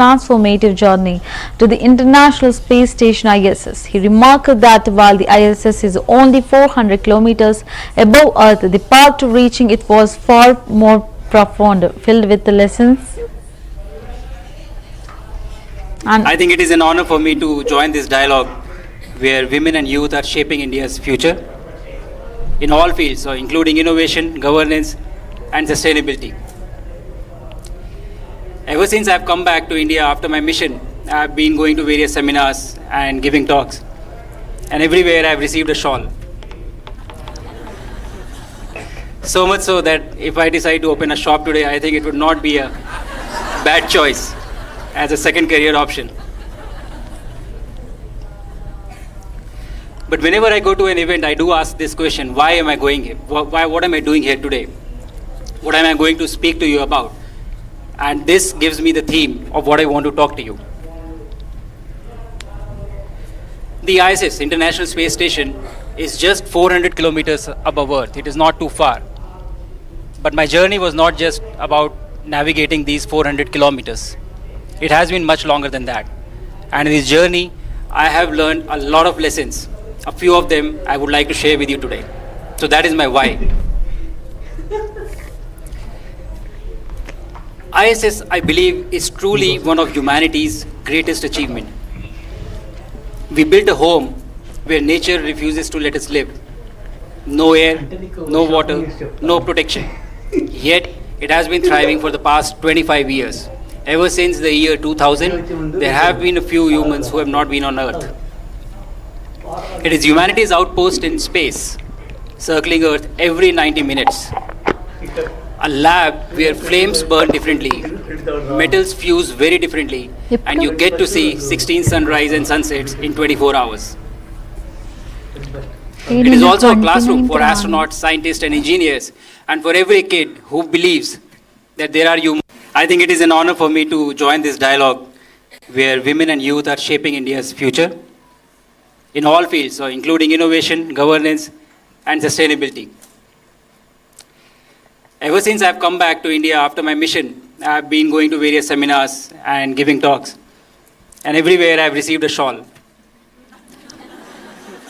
transformative journey to the International Space Station ISS. He remarked that while the ISS is only 400 kilometers above Earth, the path to reaching it was far more profound, filled with the lessons. And I think it is an honor for me to join this dialogue where women and youth are shaping India's future in all fields, so including innovation, governance, and sustainability. Ever since I've come back to India after my mission, I've been going to various seminars and giving talks. And everywhere I've received a shawl. So much so that if I decide to open a shop today, I think it would not be a bad choice as a second career option. But whenever I go to an event, I do ask this question: why am I going here? What am I doing here today? What am I going to speak to you about? And this gives me the theme of what I want to talk to you. The ISS, International Space Station, is just 400 kilometers above Earth. It is not too far. But my journey was not just about navigating these 400 kilometers. It has been much longer than that. And in this journey, I have learned a lot of lessons. A few of them I would like to share with you today. So that is my why. ISS, I believe, is truly one of humanity's greatest achievement. We built a home where nature refuses to let us live. No air, no water, no protection. Yet, it has been thriving for the past 25 years. Ever since the year 2000, there have been a few humans who have not been on Earth. It is humanity's outpost in space, circling Earth every 90 minutes. A lab where flames burn differently, metals fuse very differently, and you get to see 16 sunrise and sunsets in 24 hours. It is also a classroom for astronauts, scientists, and engineers, and for every kid who believes that there are humans. I think it is an honor for me to join this dialogue where women and youth are shaping India's future in all fields, so including innovation, governance, and sustainability. Ever since I've come back to India after my mission, I've been going to various seminars and giving talks. And everywhere I've received a shawl.